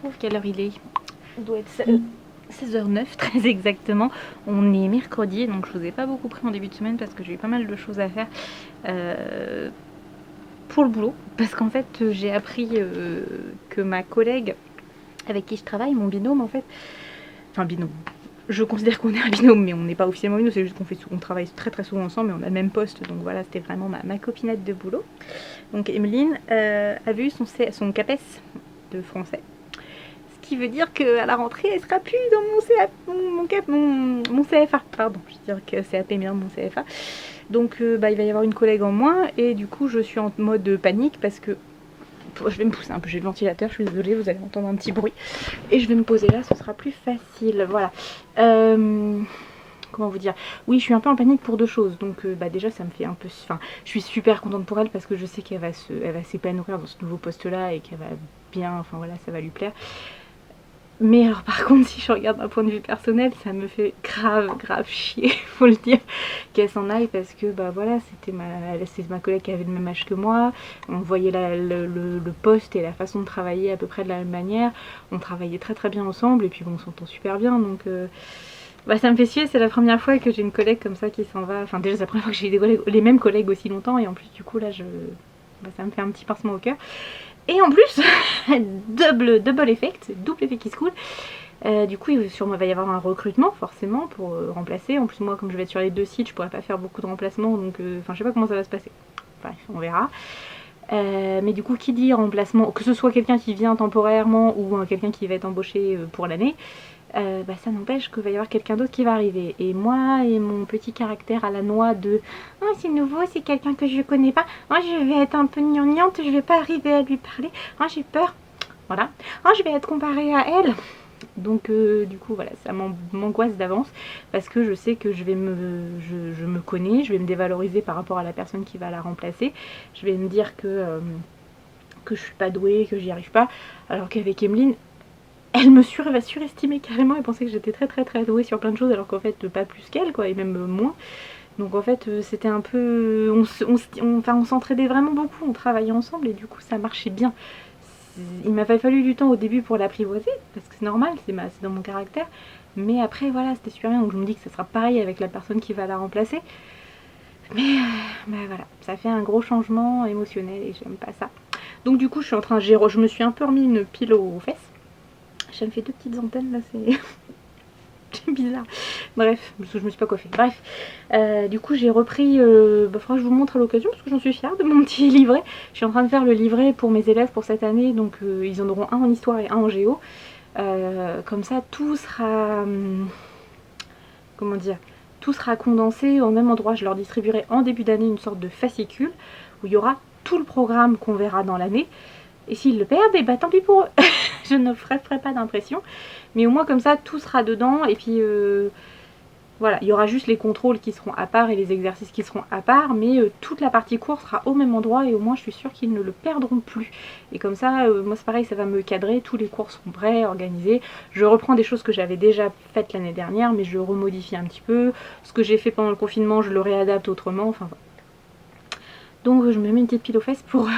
retrouve. Quelle heure il est? Il doit être 16h09 très exactement. On est mercredi, donc je vous ai pas beaucoup pris en début de semaine parce que j'ai eu pas mal de choses à faire pour le boulot. Parce qu'en fait j'ai appris que ma collègue avec qui je travaille, mon binôme en fait, enfin binôme, je considère qu'on est un binôme, mais on n'est pas officiellement binôme, c'est juste qu'on travaille très souvent ensemble, mais on a le même poste, donc voilà, c'était vraiment ma copinette de boulot. Donc Emeline avait eu son CAPES de français, ce qui veut dire qu'à la rentrée, elle sera plus dans mon CFA, pardon, je veux dire que CAP bien mon CFA. Donc il va y avoir une collègue en moins, et du coup je suis en mode panique parce que je vais me pousser un peu, j'ai le ventilateur, je suis désolée, vous allez entendre un petit bruit. Et je vais me poser là, ce sera plus facile, voilà. Comment vous dire? Oui, je suis un peu en panique pour deux choses. Donc déjà, ça me fait un peu... Enfin, je suis super contente pour elle parce que je sais qu'elle va s'épanouir dans ce nouveau poste-là et qu'elle va bien... Enfin voilà, ça va lui plaire. Mais alors par contre, si je regarde d'un point de vue personnel, ça me fait grave chier, faut le dire, qu'elle s'en aille parce que bah voilà, c'est ma collègue qui avait le même âge que moi, on voyait le poste et la façon de travailler à peu près de la même manière, on travaillait très bien ensemble et puis bon, on s'entend super bien, donc bah ça me fait chier, c'est la première fois que j'ai une collègue comme ça qui s'en va, enfin déjà c'est la première fois que j'ai les mêmes collègues aussi longtemps et en plus du coup là ça me fait un petit pincement au cœur. Et en plus, double effect, double effet qui se coule. Du coup, il va y avoir un recrutement forcément pour remplacer. En plus, moi, comme je vais être sur les deux sites, je pourrais pas faire beaucoup de remplacements, donc je sais pas comment ça va se passer. Bref, on verra. Mais du coup, qui dit remplacement, que ce soit quelqu'un qui vient temporairement ou quelqu'un qui va être embauché pour l'année, ça n'empêche qu'il va y avoir quelqu'un d'autre qui va arriver. Et moi et mon petit caractère à la noix de « Oh, c'est nouveau, c'est quelqu'un que je connais pas. Oh, je vais être un peu gnangnante, je vais pas arriver à lui parler. Oh, j'ai peur. Voilà. Oh, je vais être comparée à elle. » Donc du coup voilà, ça m'angoisse d'avance parce que je sais que je me connais, je vais me dévaloriser par rapport à la personne qui va la remplacer. Je vais me dire que je suis pas douée, que j'y arrive pas. Alors qu'avec Emeline, elle va surestimer carrément et penser que j'étais très douée sur plein de choses alors qu'en fait pas plus qu'elle quoi, et même moins. Donc en fait c'était un peu... on s'entraidait vraiment beaucoup, on travaillait ensemble et du coup ça marchait bien. Il m'a pas fallu du temps au début pour l'apprivoiser, parce que c'est normal, c'est dans mon caractère. Mais après voilà, c'était super bien, donc je me dis que ça sera pareil avec la personne qui va la remplacer. Mais voilà, ça fait un gros changement émotionnel et j'aime pas ça. Donc du coup je suis en train, je me suis un peu remis une pile aux fesses. Ça me fait deux petites antennes là, c'est bizarre. Bref, je me suis pas coiffée. Bref, du coup j'ai repris, faudra que je vous montre à l'occasion parce que j'en suis fière de mon petit livret. Je suis en train de faire le livret pour mes élèves pour cette année, donc ils en auront un en histoire et un en géo. Comme ça tout sera, comment dire, tout sera condensé au même endroit. Je leur distribuerai en début d'année une sorte de fascicule où il y aura tout le programme qu'on verra dans l'année. Et s'ils le perdent, et bah tant pis pour eux. Je ne ferai pas d'impression. Mais au moins comme ça, tout sera dedans. Et puis voilà, il y aura juste les contrôles qui seront à part et les exercices qui seront à part. Mais toute la partie cours sera au même endroit. Et au moins je suis sûre qu'ils ne le perdront plus. Et comme ça, moi c'est pareil, ça va me cadrer. Tous les cours seront prêts, organisés. Je reprends des choses que j'avais déjà faites l'année dernière. Mais je remodifie un petit peu. Ce que j'ai fait pendant le confinement, je le réadapte autrement. Enfin voilà. Donc je me mets une petite pile aux fesses pour...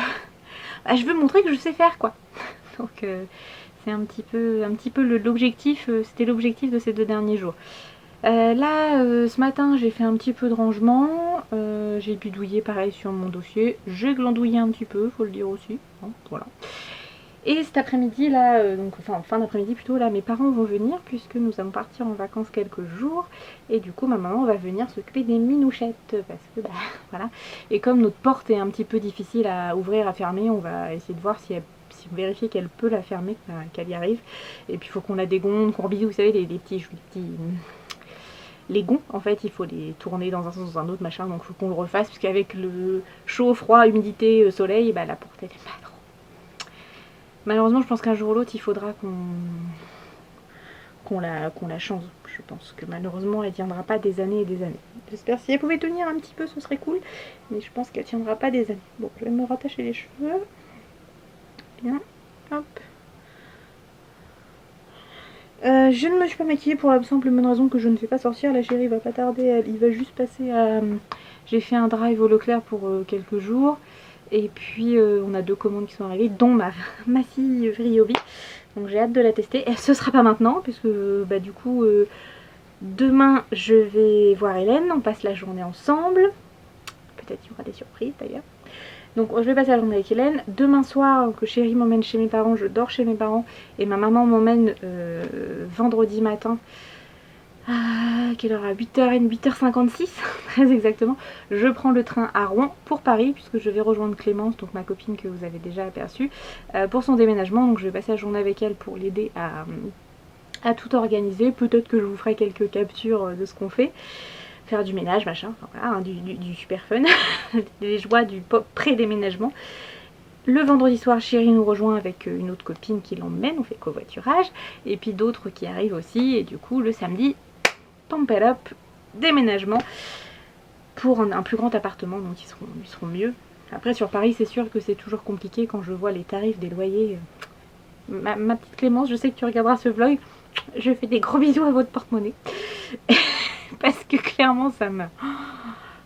je veux montrer que je sais faire quoi. Donc c'est un petit peu l'objectif, c'était l'objectif de ces 2 derniers jours. Là ce matin j'ai fait un petit peu de rangement, j'ai bidouillé pareil sur mon dossier, j'ai glandouillé un petit peu, faut le dire aussi, hein, voilà. Et cet après-midi là, donc enfin fin d'après-midi plutôt, là mes parents vont venir puisque nous allons partir en vacances quelques jours et du coup ma maman va venir s'occuper des minouchettes parce que bah voilà. Et comme notre porte est un petit peu difficile à ouvrir, à fermer, on va essayer de voir si on vérifie qu'elle peut la fermer, qu'elle y arrive. Et puis il faut qu'on la dégonde, qu'on rebidouille, vous savez les petits les gonds en fait, il faut les tourner dans un sens dans un autre machin, donc il faut qu'on le refasse parce qu'avec le chaud, froid, humidité, soleil, bah la porte elle est pas trop. Malheureusement, je pense qu'un jour ou l'autre, il faudra qu'on la change. Je pense que malheureusement, elle tiendra pas des années et des années. J'espère si elle pouvait tenir un petit peu, ce serait cool. Mais je pense qu'elle tiendra pas des années. Bon, je vais me rattacher les cheveux. Bien. Hop. Je ne me suis pas maquillée pour la simple et bonne raison que je ne fais pas sortir. La chérie va pas tarder. Il va juste passer à... J'ai fait un drive au Leclerc pour quelques jours. Et puis on a 2 commandes qui sont arrivées, dont ma fille Ryobi. Donc j'ai hâte de la tester. Et ce sera pas maintenant, puisque bah, du coup demain je vais voir Hélène, on passe la journée ensemble. Peut-être qu'il y aura des surprises d'ailleurs. Donc je vais passer la journée avec Hélène. Demain soir, que Chérie m'emmène chez mes parents, je dors chez mes parents. Et ma maman m'emmène vendredi matin. À quelle heure? À 8h30, 8h56 très exactement. Je prends le train à Rouen pour Paris, puisque je vais rejoindre Clémence, donc ma copine que vous avez déjà aperçue, pour son déménagement. Donc je vais passer la journée avec elle pour l'aider à tout organiser. Peut-être que je vous ferai quelques captures de ce qu'on fait. Faire du ménage, machin, enfin, voilà, hein, du super fun, des joies du pré-déménagement. Le vendredi soir, Chérie nous rejoint avec une autre copine qui l'emmène, on fait covoiturage, et puis d'autres qui arrivent aussi, et du coup le samedi, pump it up, déménagement pour un plus grand appartement, donc ils seront mieux. Après sur Paris c'est sûr que c'est toujours compliqué quand je vois les tarifs des loyers. Ma petite Clémence, je sais que tu regarderas ce vlog, je fais des gros bisous à votre porte-monnaie. Parce que clairement ça me...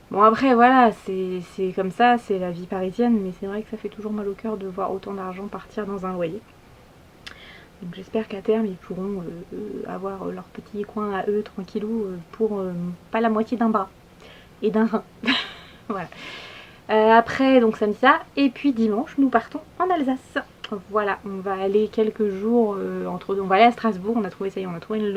Bon après voilà, c'est comme ça, c'est la vie parisienne, mais c'est vrai que ça fait toujours mal au cœur de voir autant d'argent partir dans un loyer. Donc j'espère qu'à terme ils pourront avoir leur petit coin à eux tranquillou pour pas la moitié d'un bras et d'un rein. Voilà. Après donc samedi ça, et puis dimanche nous partons en Alsace. Voilà, on va aller quelques jours on va aller à Strasbourg, on a trouvé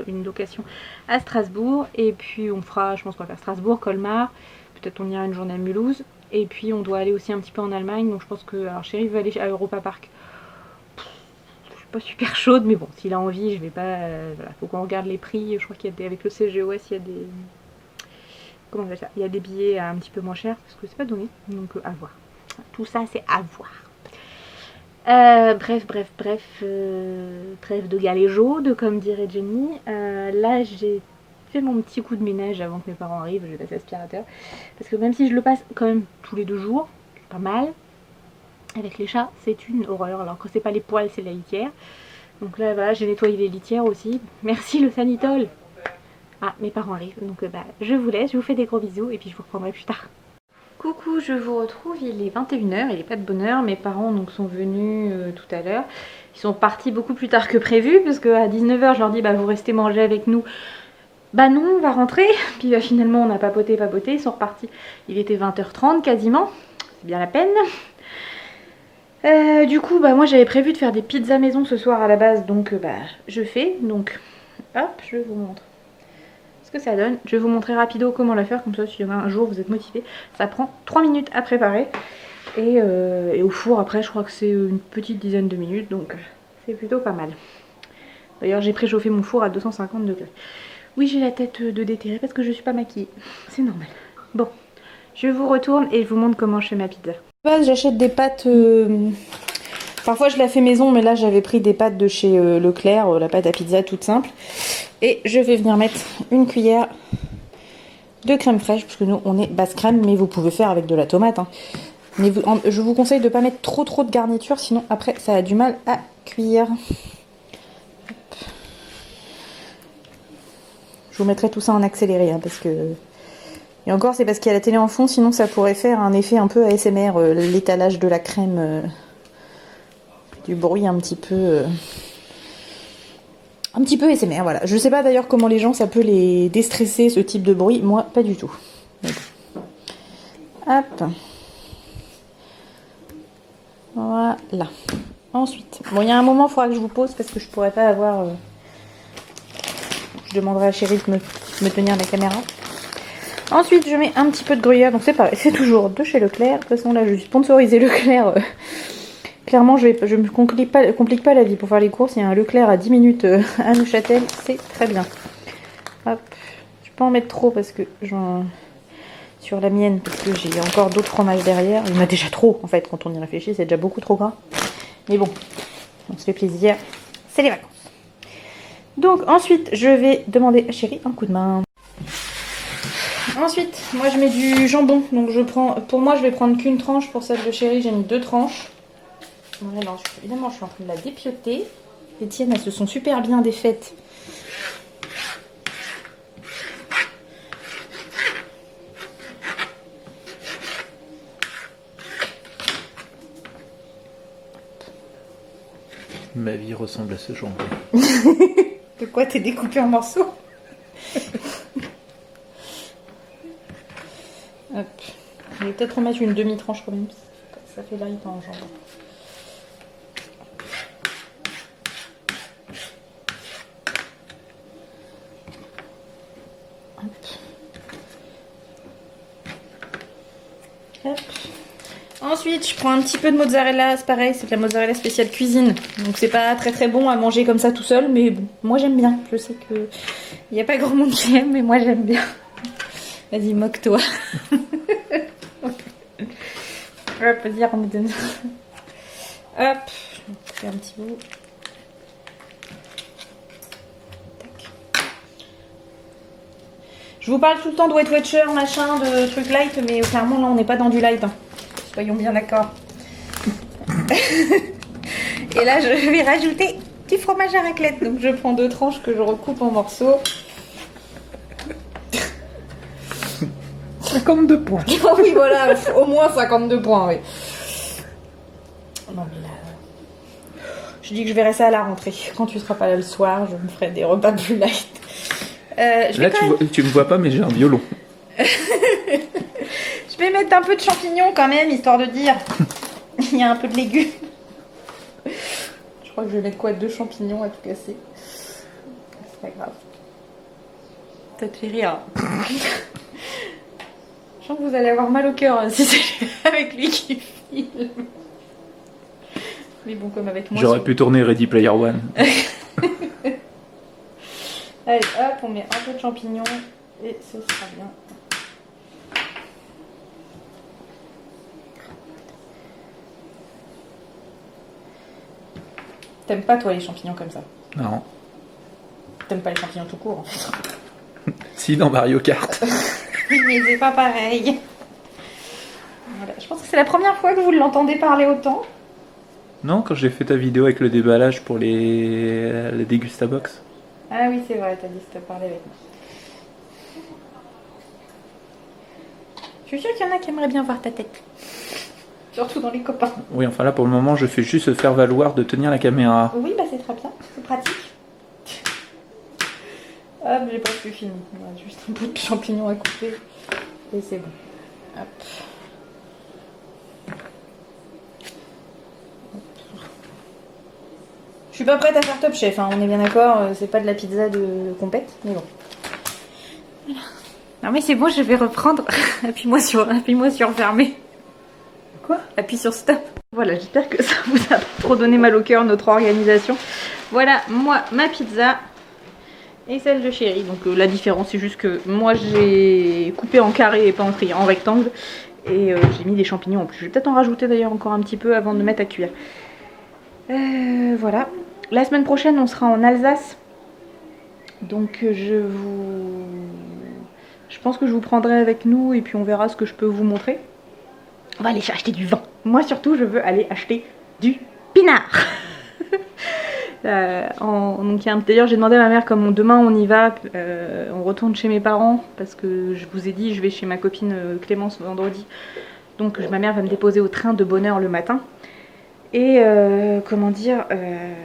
une location à Strasbourg, et puis on fera, je pense qu'on va faire Strasbourg, Colmar, peut-être on ira une journée à Mulhouse, et puis on doit aller aussi un petit peu en Allemagne, donc je pense que, alors Chérie veut aller à Europa Park. Je suis pas super chaude, mais bon, s'il a envie, je vais pas, voilà, faut qu'on regarde les prix, je crois qu'il y a des, avec le CGOS, il y a des, comment on appelle ça, il y a des billets un petit peu moins chers, parce que c'est pas donné, donc à voir. Tout ça c'est à voir. Bref, trêve de galéjaude, comme dirait Jenny. Là, j'ai fait mon petit coup de ménage avant que mes parents arrivent. Je vais passer l'aspirateur. Parce que même si je le passe quand même tous les 2 jours, c'est pas mal. Avec les chats, c'est une horreur. Alors quand c'est pas les poils, c'est la litière. Donc là, voilà, j'ai nettoyé les litières aussi. Merci le Sanitol. Ah, mes parents arrivent. Donc bah, je vous laisse, je vous fais des gros bisous et puis je vous reprendrai plus tard. Coucou, je vous retrouve, il est 21h, il n'est pas de bonne heure, mes parents donc sont venus tout à l'heure. Ils sont partis beaucoup plus tard que prévu, parce qu'à 19h je leur dis bah vous restez manger avec nous. Bah non, on va rentrer. Puis bah, finalement on a papoté, ils sont repartis. Il était 20h30 quasiment, c'est bien la peine. Du coup bah moi j'avais prévu de faire des pizzas maison ce soir à la base, donc bah je fais. Donc hop, je vous montre que ça donne. Je vais vous montrer rapido comment la faire, comme ça si un jour vous êtes motivé. Ça prend 3 minutes à préparer et au four après je crois que c'est une petite dizaine de minutes, donc c'est plutôt pas mal. D'ailleurs j'ai préchauffé mon four à 250 degrés. Oui, j'ai la tête de déterrée parce que je suis pas maquillée, c'est normal. Bon, je vous retourne et je vous montre comment je fais ma pizza. De base j'achète des pâtes, parfois je la fais maison, mais là j'avais pris des pâtes de chez Leclerc, la pâte à pizza toute simple. Et je vais venir mettre une cuillère de crème fraîche, parce que nous on est basse crème, mais vous pouvez faire avec de la tomate. Hein. Mais je vous conseille de ne pas mettre trop de garniture, sinon après ça a du mal à cuire. Je vous mettrai tout ça en accéléré, hein, parce que... Et encore c'est parce qu'il y a la télé en fond, sinon ça pourrait faire un effet un peu ASMR, l'étalage de la crème, du bruit un petit peu... Un petit peu ASMR, voilà. Je sais pas d'ailleurs comment les gens, ça peut les déstresser, ce type de bruit. Moi, pas du tout. Hop. Voilà. Ensuite, bon, il y a un moment, il faudra que je vous pose parce que je pourrais pas avoir... Je demanderai à Chérie de me tenir la caméra. Ensuite, je mets un petit peu de gruyère. Donc c'est pareil, c'est toujours de chez Leclerc. De toute façon, là, je suis sponsorisée Leclerc. Clairement, je me complique pas la vie pour faire les courses. Il y a un Leclerc à 10 minutes à Neuchâtel, c'est très bien. Hop, je peux pas en mettre trop parce que sur la mienne, parce que j'ai encore d'autres fromages derrière. Il y en a déjà trop en fait, quand on y réfléchit, c'est déjà beaucoup trop gras. Mais bon, on se fait plaisir, c'est les vacances. Donc ensuite, je vais demander à Chérie un coup de main. Ensuite, moi je mets du jambon. Donc pour moi, je vais prendre qu'une tranche. Pour celle de Chérie, j'ai mis 2 tranches. Voilà, évidemment, je suis en train de la dépioter. Les tiennes, elles se sont super bien défaites. Ma vie ressemble à ce genre. De quoi t'es découpé en morceaux? Hop. Je vais peut-être remettre une demi-tranche quand même. Ça fait light en jambon. Hop. Ensuite, je prends un petit peu de mozzarella, c'est pareil, c'est de la mozzarella spéciale cuisine. Donc c'est pas très très bon à manger comme ça tout seul, mais bon, moi j'aime bien. Je sais que il n'y a pas grand monde qui aime, mais moi j'aime bien. Vas-y, moque-toi. Hop, vas-y, remets-donne. Hop, je fais un petit bout. Tac. Je vous parle tout le temps de Weight Watcher, machin, de trucs light, mais clairement là on n'est pas dans du light. Hein. Soyons bien d'accord. Et là, je vais rajouter du fromage à raclette. Donc, je prends 2 tranches que je recoupe en morceaux. 52 points. Oh oui, voilà, au moins 52 points, oui. Non, mais là, je dis que je verrai ça à la rentrée. Quand tu seras pas là le soir, je me ferai des repas plus light. Là, tu me vois pas, mais j'ai un violon. Je vais mettre un peu de champignons quand même, histoire de dire. Il y a un peu de légumes. Je crois que je vais mettre quoi, 2 champignons à tout casser. C'est pas grave. Ça te fait rire. Je sens que vous allez avoir mal au cœur si c'est avec lui qui filme. Mais bon, comme avec moi. J'aurais pu tourner Ready Player One. Allez, hop, on met un peu de champignons et ce sera bien. T'aimes pas toi les champignons comme ça? Non. T'aimes pas les champignons tout court en fait? Si, dans Mario Kart. Mais c'est pas pareil. Voilà. Je pense que c'est la première fois que vous l'entendez parler autant. Non, quand j'ai fait ta vidéo avec le déballage pour les Dégustabox. Ah oui, c'est vrai, t'as dit que t'as parlé avec moi. Je suis sûre qu'il y en a qui aimeraient bien voir ta tête. Surtout dans les copains. Oui, enfin là, pour le moment, je fais juste faire valoir de tenir la caméra. Oui, bah c'est très bien, c'est pratique. Hop, j'ai pas plus fini. Il y a juste un bout de champignons à couper. Et c'est bon. Hop. Je suis pas prête à faire Top Chef, hein, on est bien d'accord, c'est pas de la pizza de compète, mais bon. Voilà. Non mais c'est bon, je vais reprendre. Appuie-moi sur fermer. Quoi? Appuie sur stop. Voilà, j'espère que ça vous a pas trop donné mal au cœur notre organisation. Voilà, moi, ma pizza et celle de Chéri. Donc la différence, c'est juste que moi j'ai coupé en carré et pas en rectangle. Et j'ai mis des champignons en plus. Je vais peut-être en rajouter d'ailleurs encore un petit peu avant de mettre à cuire. Voilà. La semaine prochaine, on sera en Alsace. Donc je pense que je vous prendrai avec nous et puis on verra ce que je peux vous montrer. On va aller acheter du vin. Moi surtout, je veux aller acheter du pinard. D'ailleurs, j'ai demandé à ma mère, comme demain on y va, on retourne chez mes parents parce que je vous ai dit, je vais chez ma copine Clémence vendredi. Donc ma mère va me déposer au train de bonne heure le matin. Et comment dire,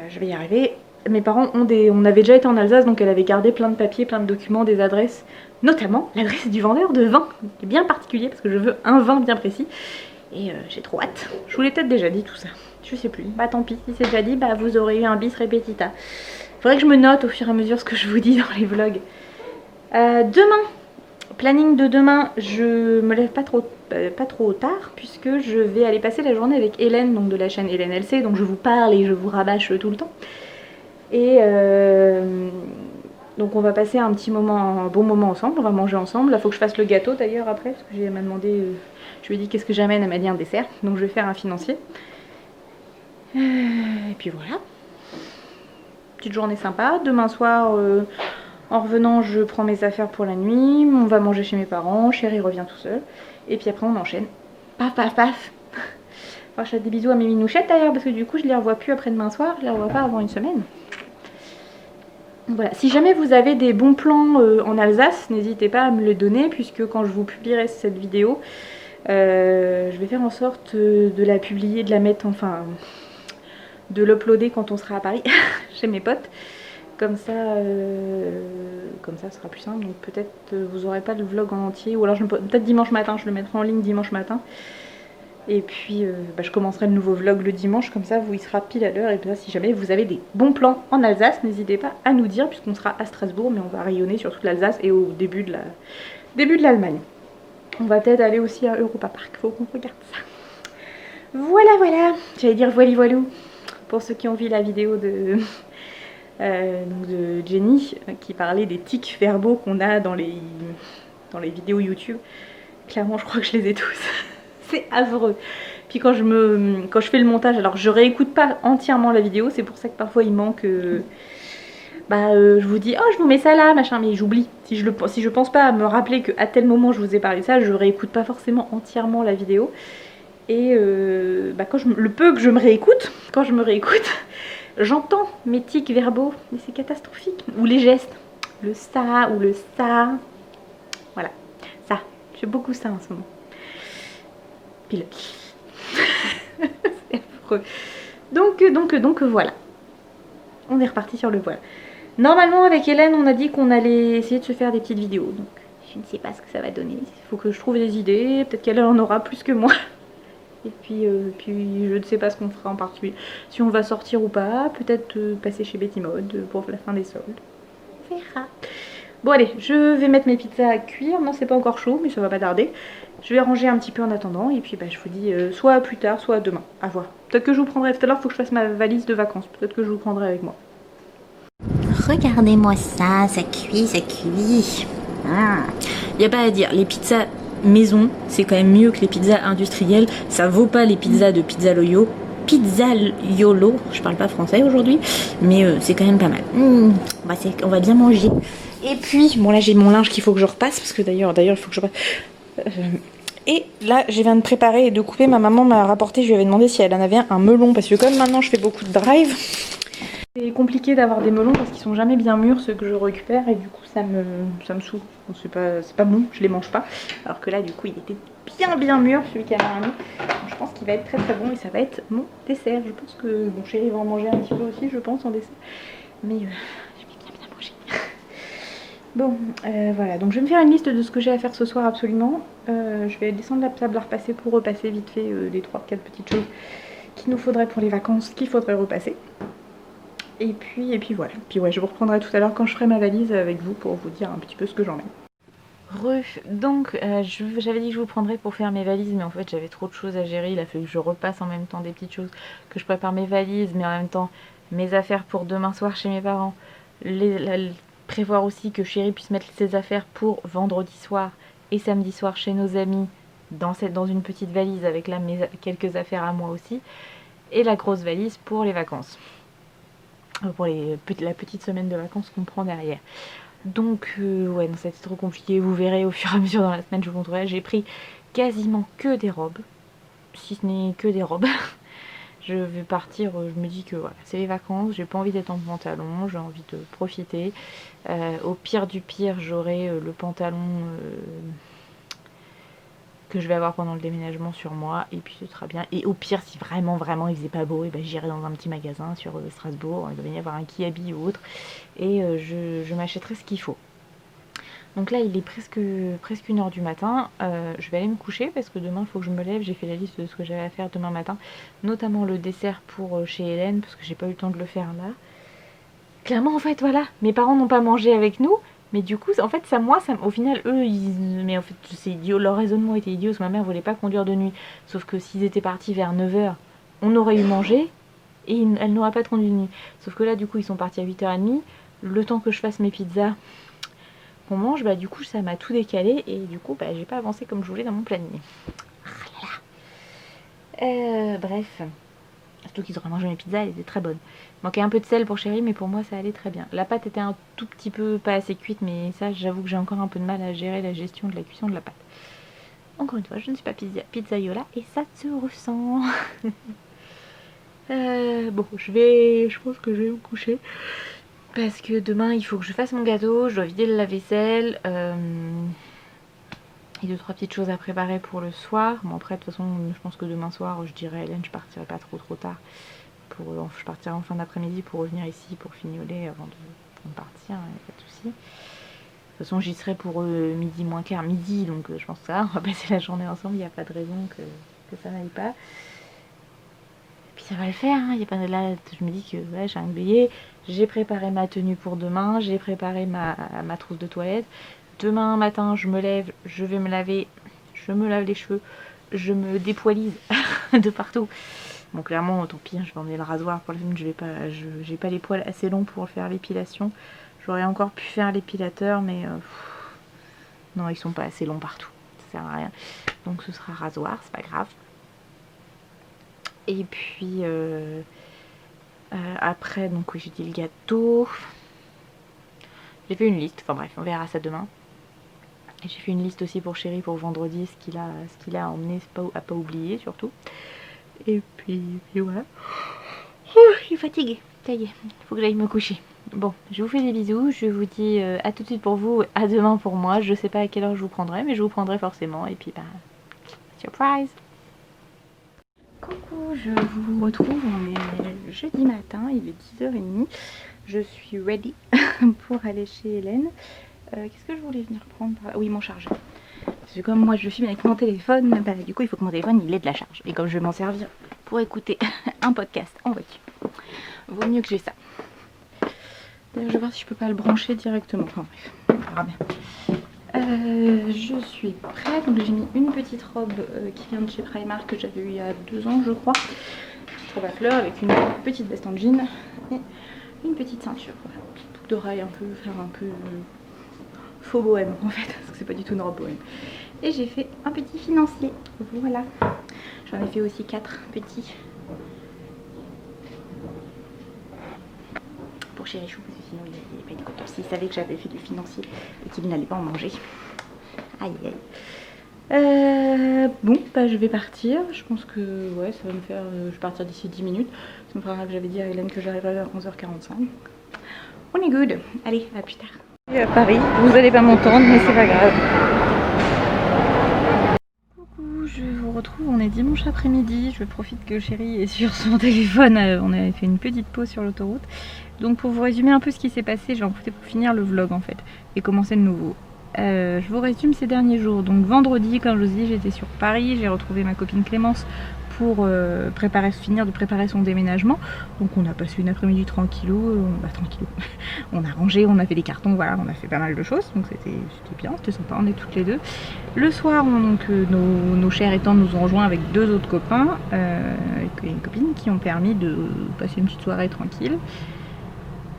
je vais y arriver. Mes parents on avait déjà été en Alsace, donc elle avait gardé plein de papiers, plein de documents, des adresses, notamment l'adresse du vendeur de vin, qui est bien particulier parce que je veux un vin bien précis. Et j'ai trop hâte. Je vous l'ai peut-être déjà dit tout ça. Je sais plus. Bah tant pis, si c'est déjà dit, bah vous aurez eu un bis repetita. Faudrait que je me note au fur et à mesure ce que je vous dis dans les vlogs. Demain, planning de demain, je me lève pas trop tard puisque je vais aller passer la journée avec Hélène, donc de la chaîne Hélène LC, donc je vous parle et je vous rabâche tout le temps. Et donc on va passer un bon moment ensemble, on va manger ensemble. Là faut que je fasse le gâteau d'ailleurs après, parce que elle m'a demandé, je lui ai dit qu'est-ce que j'amène, elle m'a dit un dessert, donc je vais faire un financier. Et puis voilà, petite journée sympa. Demain soir, en revenant, je prends mes affaires pour la nuit, on va manger chez mes parents, Chéri revient tout seul, et puis après on enchaîne. Paf paf paf. Enfin, je fais des bisous à mes minouchettes d'ailleurs, parce que du coup je les revois plus après demain soir, je les revois pas avant une semaine. Voilà, si jamais vous avez des bons plans en Alsace, n'hésitez pas à me les donner, puisque quand je vous publierai cette vidéo, je vais faire en sorte de la publier, de la mettre, enfin, de l'uploader quand on sera à Paris chez mes potes. Comme ça ce sera plus simple. Donc peut-être vous aurez pas le vlog en entier, ou alors peut-être dimanche matin, je le mettrai en ligne dimanche matin. Et puis je commencerai le nouveau vlog le dimanche, comme ça vous il sera pile à l'heure. Et puis là, si jamais vous avez des bons plans en Alsace, n'hésitez pas à nous dire, puisqu'on sera à Strasbourg, mais on va rayonner sur toute l'Alsace et au début de l'Allemagne. On va peut-être aller aussi à Europa Park, faut qu'on regarde ça. Voilà, voilà, j'allais dire voili voilou, pour ceux qui ont vu la vidéo de Jenny qui parlait des tics verbaux qu'on a dans les vidéos YouTube. Clairement, je crois que je les ai tous. C'est affreux. Puis quand je fais le montage, alors je réécoute pas entièrement la vidéo, c'est pour ça que parfois il manque. Je vous dis, oh je vous mets ça là, machin, mais j'oublie. Si je pense pas à me rappeler qu'à tel moment je vous ai parlé de ça, je réécoute pas forcément entièrement la vidéo. Et le peu que je me réécoute, quand je me réécoute, j'entends mes tics verbaux, mais c'est catastrophique. Ou les gestes, le ça ou le ça. Voilà, ça. Je fais beaucoup ça en ce moment. Pile. C'est affreux. Donc voilà. On est reparti sur le voile. Normalement avec Hélène on a dit qu'on allait essayer de se faire des petites vidéos. Donc je ne sais pas ce que ça va donner. Il faut que je trouve des idées. Peut-être qu'elle en aura plus que moi. Et puis je ne sais pas ce qu'on fera en particulier. Si on va sortir ou pas. Peut-être passer chez Betty Mode pour la fin des soldes. On verra. Bon allez, je vais mettre mes pizzas à cuire. Non, c'est pas encore chaud, mais ça va pas tarder. Je vais ranger un petit peu en attendant. Et puis je vous dis soit plus tard, soit demain. À voir. Peut-être que je vous prendrai tout à l'heure. Il faut que je fasse ma valise de vacances. Peut-être que je vous prendrai avec moi. Regardez-moi ça, ça cuit, ça cuit. Y a pas à dire, les pizzas maison, c'est quand même mieux que les pizzas industrielles. Ça vaut pas les pizzas de Pizzaiolo. Pizzaiolo, je parle pas français aujourd'hui, mais c'est quand même pas mal. On va bien manger. Et puis, bon là j'ai mon linge qu'il faut que je repasse, parce que d'ailleurs il faut que je repasse. Et là, je viens de préparer et de couper. Ma maman m'a rapporté, je lui avais demandé si elle en avait un melon, parce que comme maintenant je fais beaucoup de drive, c'est compliqué d'avoir des melons parce qu'ils sont jamais bien mûrs ceux que je récupère, et du coup ça me saoule. Bon, c'est pas bon, je les mange pas. Alors que là du coup il était bien mûr celui qui a mis. Donc, je pense qu'il va être très bon et ça va être mon dessert. Je pense que bon chéri va en manger un petit peu aussi, je pense, en dessert. Mais je vais bien manger. Bon voilà, donc je vais me faire une liste de ce que j'ai à faire ce soir absolument. Je vais descendre la table à repasser pour repasser vite fait des 3-4 petites choses qu'il nous faudrait pour les vacances, qu'il faudrait repasser. Et puis voilà. Puis ouais, je vous reprendrai tout à l'heure quand je ferai ma valise avec vous pour vous dire un petit peu ce que j'en ai. Donc j'avais dit que je vous prendrais pour faire mes valises, mais en fait j'avais trop de choses à gérer. Il a fallu que je repasse en même temps des petites choses, que je prépare mes valises, mais en même temps mes affaires pour demain soir chez mes parents. Prévoir aussi que chérie puisse mettre ses affaires pour vendredi soir et samedi soir chez nos amis dans une petite valise avec là quelques affaires à moi aussi. Et la grosse valise pour les vacances. Pour la petite semaine de vacances qu'on prend derrière. Donc ouais, non, c'était trop compliqué. Vous verrez au fur et à mesure dans la semaine, je vous montrerai. J'ai pris quasiment que des robes, si ce n'est que des robes. Je vais partir, je me dis que voilà, c'est les vacances, j'ai pas envie d'être en pantalon, j'ai envie de profiter. Au pire du pire, j'aurai le pantalon que je vais avoir pendant le déménagement sur moi, et puis ce sera bien. Et au pire, si vraiment il faisait pas beau, et ben j'irai dans un petit magasin sur Strasbourg, il doit y avoir un Kiabi ou autre, et je m'achèterai ce qu'il faut. Donc là il est presque 1h du matin, je vais aller me coucher parce que demain il faut que je me lève. J'ai fait la liste de ce que j'avais à faire demain matin, notamment le dessert pour chez Hélène, parce que j'ai pas eu le temps de le faire là. Clairement en fait voilà, mes parents n'ont pas mangé avec nous. Mais du coup, en fait, au final, eux, mais en fait, c'est idiot, leur raisonnement était idiot, parce que ma mère voulait pas conduire de nuit. Sauf que s'ils étaient partis vers 9h, on aurait eu mangé, et elle n'aurait pas conduit de nuit. Sauf que là, du coup, ils sont partis à 8h30. Le temps que je fasse mes pizzas, qu'on mange, du coup, ça m'a tout décalé, et du coup, j'ai pas avancé comme je voulais dans mon planning. Bref. Surtout qu'ils auraient mangé mes pizzas, elles étaient très bonnes. Il manquait un peu de sel pour chérie, mais pour moi ça allait très bien. La pâte était un tout petit peu pas assez cuite, mais ça j'avoue que j'ai encore un peu de mal à gérer la gestion de la cuisson de la pâte. Encore une fois, je ne suis pas pizzaiola et ça se ressent. Bon, je pense que je vais me coucher. Parce que demain il faut que je fasse mon gâteau, je dois vider le lave-vaisselle. Et 2-3 petites choses à préparer pour le soir. Bon après de toute façon je pense que demain soir je dirais à Hélène je partirai pas trop tard. je partirai en fin d'après-midi pour revenir ici pour fignoler avant de partir, pas de soucis. De toute façon j'y serai pour midi moins quart, midi, donc je pense que ça, on va passer la journée ensemble, il n'y a pas de raison que ça n'aille pas. Et puis ça va le faire, hein. Y a pas, là je me dis que ouais, j'ai un billet, j'ai préparé ma tenue pour demain, j'ai préparé ma trousse de toilette. Demain matin je me lève, je vais me laver, je me lave les cheveux, je me dépoilise de partout. Bon clairement tant pis, je vais emmener le rasoir pour la fin, j'ai pas les poils assez longs pour faire l'épilation. J'aurais encore pu faire l'épilateur mais non, ils sont pas assez longs partout, ça sert à rien. Donc ce sera rasoir, c'est pas grave. Et puis après, donc oui, j'ai dit le gâteau. J'ai fait une liste, enfin bref, on verra ça demain. Et j'ai fait une liste aussi pour Chéri pour vendredi, ce qu'il a à emmener, à pas oublier surtout. Et puis voilà. Je suis fatiguée, ça y est, il faut que j'aille me coucher. Bon, je vous fais des bisous, je vous dis à tout de suite pour vous, à demain pour moi. Je sais pas à quelle heure je vous prendrai, mais je vous prendrai forcément. Et puis bah, surprise! Coucou, je vous retrouve, on est jeudi matin, il est 10h30. Je suis ready pour aller chez Hélène. Qu'est-ce que je voulais venir prendre par là? Oui, mon chargeur. Parce que comme moi je filme avec mon téléphone, bah, du coup il faut que mon téléphone il ait de la charge. Et comme je vais m'en servir pour écouter un podcast en voiture, vaut mieux que j'ai ça. D'ailleurs je vais voir si je peux pas le brancher directement. Enfin bref, on verra bien. Je suis prête, donc j'ai mis une petite robe qui vient de chez Primark que j'avais eu il y a 2 ans je crois. Petite robe à fleurs avec une petite veste en jean et une petite ceinture. Voilà, petite boucle d'oreille un peu, faire un peu faux bohème en fait, parce que c'est pas du tout une robe bohème. Et j'ai fait un petit financier, voilà. J'en ai fait aussi 4 petits. Pour Chérichou, parce que sinon il n'avait pas été content. S'il savait que j'avais fait du financier et qu'il n'allait pas en manger. Aïe aïe. Bon, bah je vais partir. Je pense que ouais, ça va me faire. Je vais partir d'ici 10 minutes. Ça me fera que j'avais dit à Hélène que j'arriverai vers 11h45. On est good. Allez, à plus tard. À Paris, vous allez pas m'entendre, mais c'est pas grave. Coucou, je vous retrouve. On est dimanche après-midi. Je profite que Chéri est sur son téléphone. On avait fait une petite pause sur l'autoroute. Donc pour vous résumer un peu ce qui s'est passé, je vais en profiter pour finir le vlog en fait et commencer de nouveau. Je vous résume ces derniers jours. Donc vendredi, comme je vous dis, j'étais sur Paris, j'ai retrouvé ma copine Clémence pour finir de préparer son déménagement. Donc on a passé une après-midi tranquillou, on a rangé, on a fait des cartons, voilà, on a fait pas mal de choses, donc c'était bien, c'était sympa, on est toutes les deux. Le soir, nos chers étangs nous ont rejoints avec 2 autres copains et une copine qui ont permis de passer une petite soirée tranquille.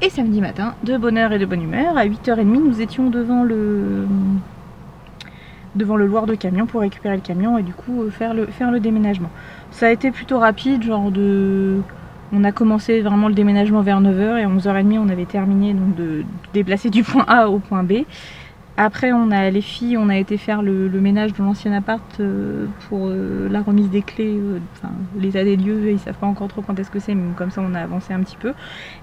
Et samedi matin, de bonne heure et de bonne humeur, à 8h30, nous étions devant le Loire de camion pour récupérer le camion et du coup faire le déménagement. Ça a été plutôt rapide, on a commencé vraiment le déménagement vers 9h et à 11h30 on avait terminé donc de déplacer du point A au point B. Après les filles, on a été faire le ménage de l'ancien appart pour la remise des clés, l'état des lieux, ils savent pas encore trop quand est-ce que c'est, mais comme ça on a avancé un petit peu.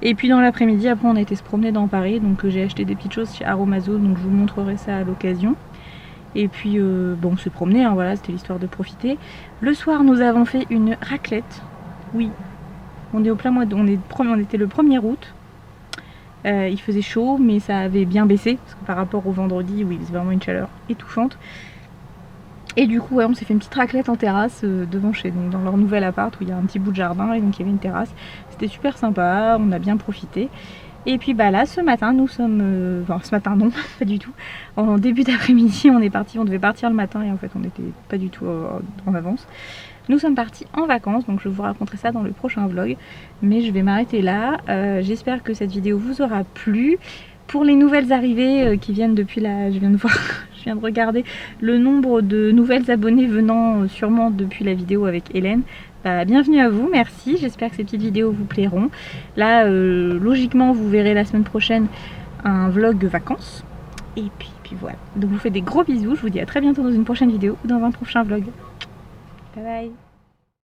Et puis dans l'après-midi, après on a été se promener dans Paris, donc j'ai acheté des petites choses chez Aromazone, donc je vous montrerai ça à l'occasion. Et puis bon, on s'est promené, hein, voilà, c'était l'histoire de profiter. Le soir nous avons fait une raclette, oui, on est au plein mois, on était le 1er août. Il faisait chaud mais ça avait bien baissé parce que par rapport au vendredi où il faisait vraiment une chaleur étouffante. Et du coup ouais, on s'est fait une petite raclette en terrasse devant donc dans leur nouvel appart où il y a un petit bout de jardin et donc il y avait une terrasse. C'était super sympa, on a bien profité. Et puis bah là ce matin nous sommes, enfin ce matin non, pas du tout. En début d'après-midi on devait partir le matin et en fait on n'était pas du tout en avance. Nous sommes partis en vacances, donc je vous raconterai ça dans le prochain vlog. Mais je vais m'arrêter là. J'espère que cette vidéo vous aura plu. Pour les nouvelles arrivées qui viennent depuis là, je viens de regarder le nombre de nouvelles abonnés venant sûrement depuis la vidéo avec Hélène. Bienvenue à vous, merci. J'espère que ces petites vidéos vous plairont. Là, logiquement, vous verrez la semaine prochaine un vlog vacances. Et puis voilà. Donc je vous fais des gros bisous. Je vous dis à très bientôt dans une prochaine vidéo ou dans un prochain vlog. Bye bye.